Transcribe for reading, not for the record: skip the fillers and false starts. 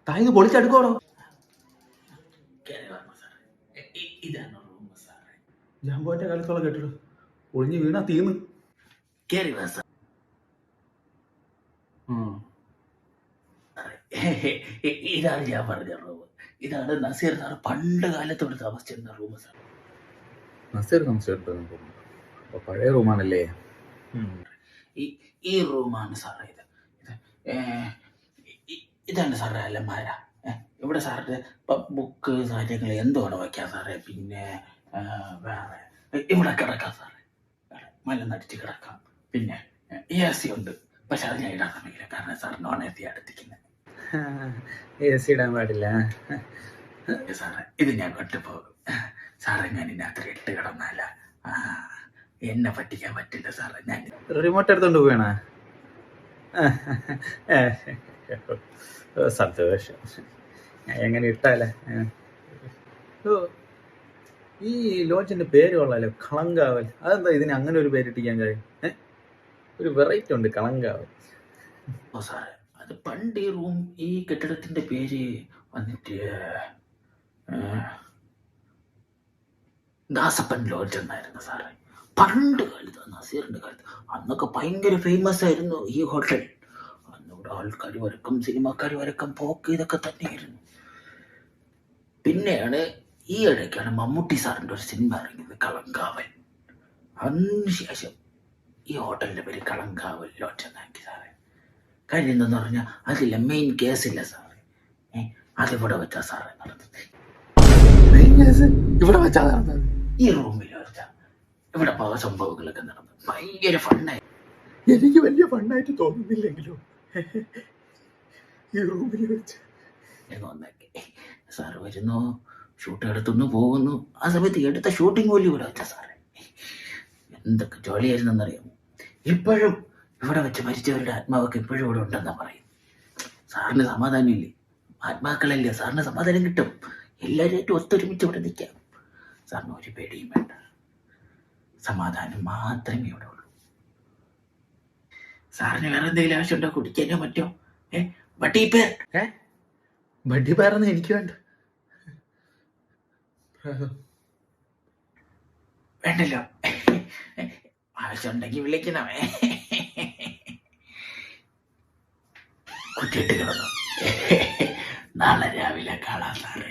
തായത് പൊളിച്ചെടുക്കോടോ. ഇതാണ് റൂം സാറേ. ജാമ്പോന്റെ കാലത്തോളം കേട്ടിടൂ, ഒളിഞ്ഞു വീണാ തീർന്ന്. കേറി വാ സാർ. ഇതാണ് ഞാൻ പറഞ്ഞ റൂം. ഇതാണ് നസീർ സാർ പണ്ട് കാലത്തോട് താമസിച്ചിരുന്ന റൂം സാർ. നസീർ താമസിച്ചിരുന്നു, പഴയ റൂമാണല്ലേ. ഈ റൂമാണ് സാറേ ഇത്. ഇതാണ് സാറേ അലമാര. ഇവിടെ സാറിൻ്റെ ബുക്ക് കാര്യങ്ങൾ എന്തോടെ വയ്ക്കാം സാറേ. പിന്നെ വേറെ ഇവിടെ കിടക്കാം സാറേ, മലനടിച്ച് കിടക്കാം. പിന്നെ AC ഉണ്ട്, പക്ഷെ അത് ഞാൻ ഇടാൻ സമയമില്ല, കാരണം സാർ നോൺ AC അടുത്തിരിക്കുന്നത്. AC ഇടാൻ പാടില്ല സാറേ. ഇത് ഞാൻ കൊണ്ടുപോകും സാറേ. ഞാൻ ഇതിനകത്ത് ഇട്ട് കിടന്നല്ല, എന്നെ പറ്റിക്കാൻ പറ്റില്ല സാറേ. ഞാൻ റിമോട്ട് എടുത്തോണ്ട് പോവാണ. സന്തോഷം. എങ്ങനെ ഇട്ടാലേ. ഈ ലോഡ്ജിന്റെ പേര് കൊള്ളാലോ, കളങ്കാവൽ. അതെന്താ ഇതിന് അങ്ങനെ ഒരു പേരിട്ടിക്കാൻ കഴിയും? ഒരു വെറൈറ്റി ഉണ്ട്, കളങ്കാവൽ. ഓ സാറേ, അത് പണ്ട് ഈ റൂം, ഈ കെട്ടിടത്തിന്റെ പേര് വന്നിട്ട് ദാസപ്പൻ ലോഡ്ജ് എന്നായിരുന്നു സാറേ. പണ്ട് കാലത്ത്, നസീറിന്റെ കാലത്ത്, അന്നൊക്കെ ഭയങ്കര ഫേമസ് ആയിരുന്നു ഈ ഹോട്ടൽ. അന്നിവിടെ ആൾക്കാർ വരക്കം, സിനിമാക്കാർ വരക്കം, പോക്ക്, ഇതൊക്കെ തന്നെയായിരുന്നു. പിന്നെയാണ് ഈ ഇടയ്ക്കാണ് മമ്മൂട്ടി സാറിൻ്റെ ഒരു സിനിമ ഇറങ്ങിയത്, കളങ്കാവൽ. അതിനുശേഷം ഈ ഹോട്ടലിന്റെ പേര് കളങ്കാവൽ ലോഡ്ജ് എന്നാക്കി സാറേ. കാര്യം എന്തെന്ന് പറഞ്ഞാൽ അതില്ല മെയിൻ കേസില്ല സാറേ. അതിവിടെ വെച്ചാ സാറേ നടന്നത്. ഇവിടെ വെച്ചാ നടന്നത്? ഈ റൂമിൽ വെച്ചാ. ഇവിടെ പല സംഭവങ്ങളൊക്കെ നടന്നു, ഭയങ്കര ഫണ്ണായി. എനിക്ക് വലിയ ഫണ്ണായിട്ട് തോന്നുന്നില്ലെങ്കിലും ഈ റൂമിൽ വെച്ച് ഒന്നൊക്കെ സാറ് വരുന്നു, ഷൂട്ട് എടുത്തുനിന്ന് പോകുന്നു. ആ സമയത്ത് എടുത്ത ഷൂട്ടിംഗ് പോലും ഇവിടെ വെച്ചാ സാറേ. എന്തൊക്കെ ജോലിയായിരുന്നെന്നറിയാമോ? ഇപ്പോഴും ഇവിടെ വെച്ച് മരിച്ചവരുടെ ആത്മാവൊക്കെ ഇപ്പോഴും ഇവിടെ ഉണ്ടെന്നാ പറയും. സാറിന് സമാധാനമില്ലേ? ആത്മാക്കളല്ലേ, സാറിന് സമാധാനം കിട്ടും. എല്ലാവരും ഒത്തൊരുമിച്ച് ഇവിടെ നിൽക്കാം. സാറിന് ഒരു പേടിയും വേണ്ട, സമാധാനം മാത്രമേ ഇവിടെ ഉള്ളൂ. സാറിന് വേറെ എന്തെങ്കിലും ആവശ്യമുണ്ടോ? കുടിക്കാനോ മറ്റോ? ബട്ടിപ്പേർ ബട്ടിപ്പേറൊന്നും എനിക്ക് വേണ്ട. വേണ്ടല്ലോ, ആവശ്യമുണ്ടെങ്കിൽ വിളിക്കണമേ. കുറ്റിയിട്ട് കിടന്നു. നാളെ രാവിലെ കാണാം സാറ്.